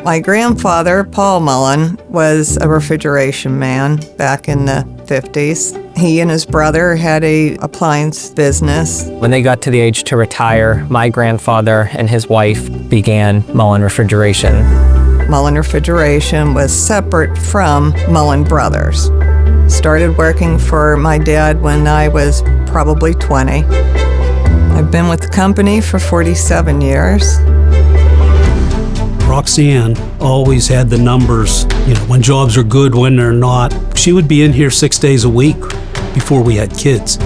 My grandfather, Paul Mullen, was a refrigeration man back in the 50s. He and his brother had a appliance business. When they got to the age to retire, my grandfather and his wife began Mullen Refrigeration. Mullen Refrigeration was separate from Mullen Brothers. Started working for my dad when I was probably 20. I've been with the company for 47 years. Roxann always had the numbers, when jobs are good, when they're not. She would be in here 6 days a week before we had kids.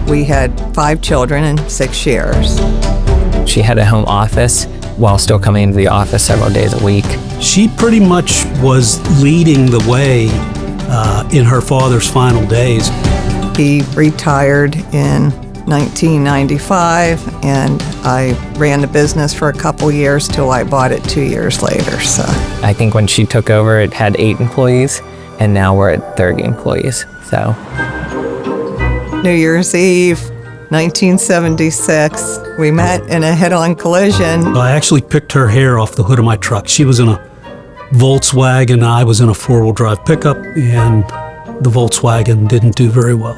We had 5 children in 6 years. She had a home office while still coming into the office several days a week. She pretty much was leading the way in her father's final days. He retired in 1995, and I ran the business for a couple years till I bought it 2 years later. So I think when she took over, it had 8 employees, and now we're at 30 employees. So New Year's Eve, 1976, we met in a head-on collision. I actually picked her hair off the hood of my truck. She was in a Volkswagen, I was in a four-wheel drive pickup, and the Volkswagen didn't do very well.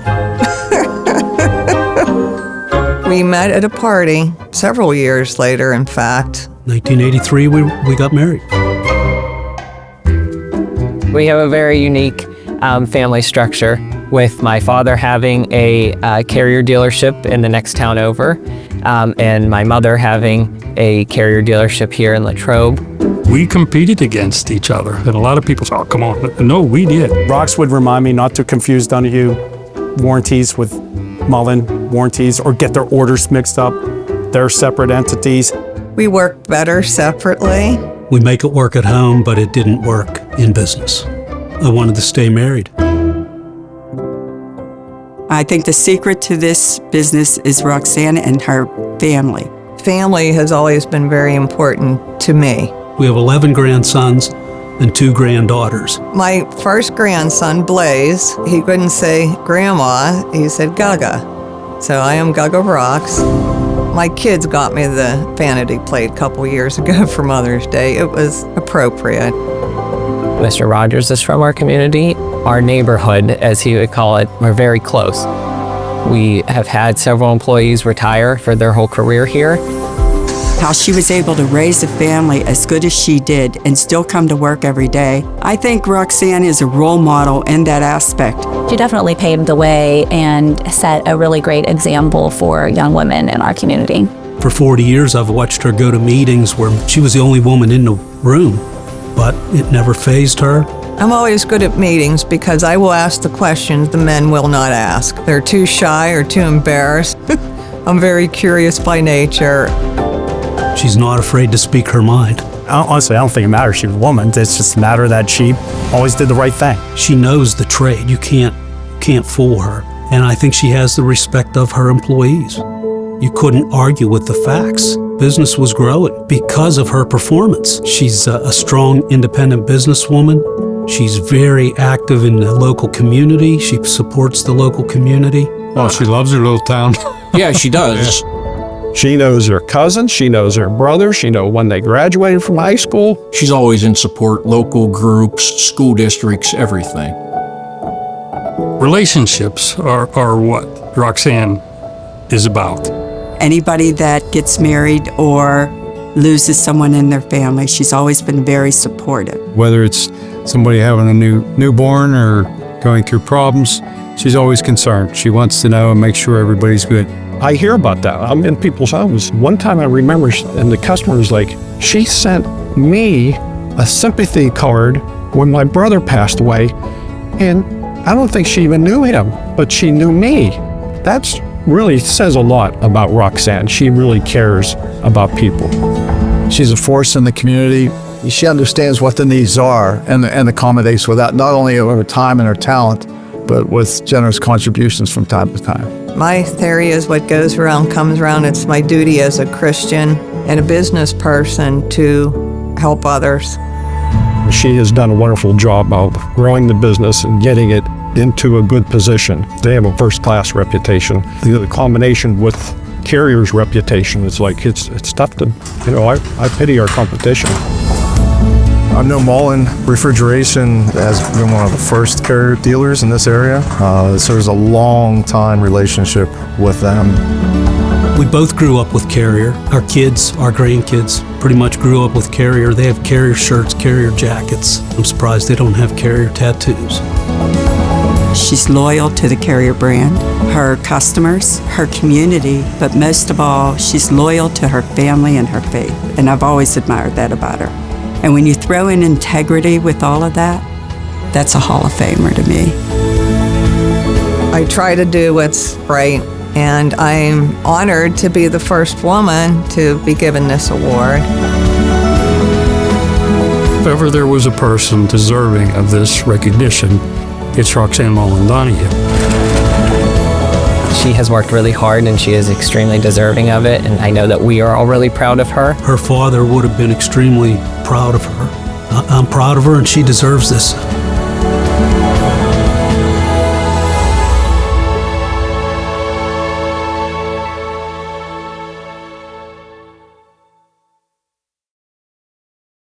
We met at a party several years later, in fact. 1983, we got married. we have a very unique family structure, with my father having a Carrier dealership in the next town over, and my mother having a Carrier dealership here in Latrobe. We competed against each other, and a lot of people say, oh, come on. No, we did. Rox would remind me not to confuse Donahue warranties with Mullen warranties or get their orders mixed up. They're separate entities. We work better separately. We make it work at home, but it didn't work in business. I wanted to stay married. I think the secret to this business is Roxann and her family. Family has always been very important to me. We have 11 grandsons and 2 granddaughters. My first grandson, Blaze, he couldn't say grandma, he said Gaga. So I am Gaga Rox. My kids got me the vanity plate a couple years ago for Mother's Day. It was appropriate. Mr. Rogers is from our community. Our neighborhood, as he would call it, we're very close. We have had several employees retire for their whole career here. How she was able to raise a family as good as she did and still come to work every day. I think Roxann is a role model in that aspect. She definitely paved the way and set a really great example for young women in our community. For 40 years, I've watched her go to meetings where she was the only woman in the room, but it never fazed her. I'm always good at meetings because I will ask the questions the men will not ask. They're too shy or too embarrassed. I'm very curious by nature. She's not afraid to speak her mind. Honestly, I don't think it matters she was a woman. It's just a matter that she always did the right thing. She knows the trade. You can't fool her. And I think she has the respect of her employees. You couldn't argue with the facts. Business was growing because of her performance. She's a strong, independent businesswoman. She's very active in the local community. She supports the local community. Oh, she loves her little town. Yeah, she does. Yeah. She knows her cousins, she knows her brother, she knows when they graduated from high school. She's always in support, local groups, school districts, everything. Relationships are what Roxann is about. Anybody that gets married or loses someone in their family, she's always been very supportive. Whether it's somebody having a newborn or going through problems, she's always concerned. She wants to know and make sure everybody's good. I hear about that. I'm in people's homes. One time I remember, and the customer was like, she sent me a sympathy card when my brother passed away, and I don't think she even knew him, but she knew me. That's really says a lot about Roxann. She really cares about people. She's a force in the community. She understands what the needs are and accommodates with that, not only over time and her talent, but with generous contributions from time to time. My theory is what goes around comes around. It's my duty as a Christian and a business person to help others. She has done a wonderful job of growing the business and getting it into a good position. They have a first-class reputation. The combination with Carrier's reputation is like, it's tough to, I pity our competition. I've known Mullen Refrigeration has been one of the first carrier dealers in this area. So there's a long time relationship with them. We both grew up with Carrier. Our kids, our grandkids, pretty much grew up with Carrier. They have Carrier shirts, Carrier jackets. I'm surprised they don't have Carrier tattoos. She's loyal to the Carrier brand, her customers, her community, but most of all, she's loyal to her family and her faith. And I've always admired that about her. And when you throw in integrity with all of that, that's a Hall of Famer to me. I try to do what's right, and I'm honored to be the first woman to be given this award. If ever there was a person deserving of this recognition, it's Roxann Mullen Donahue. She has worked really hard and she is extremely deserving of it, and I know that we are all really proud of her. Her father would have been extremely proud of her. I'm proud of her, and she deserves this.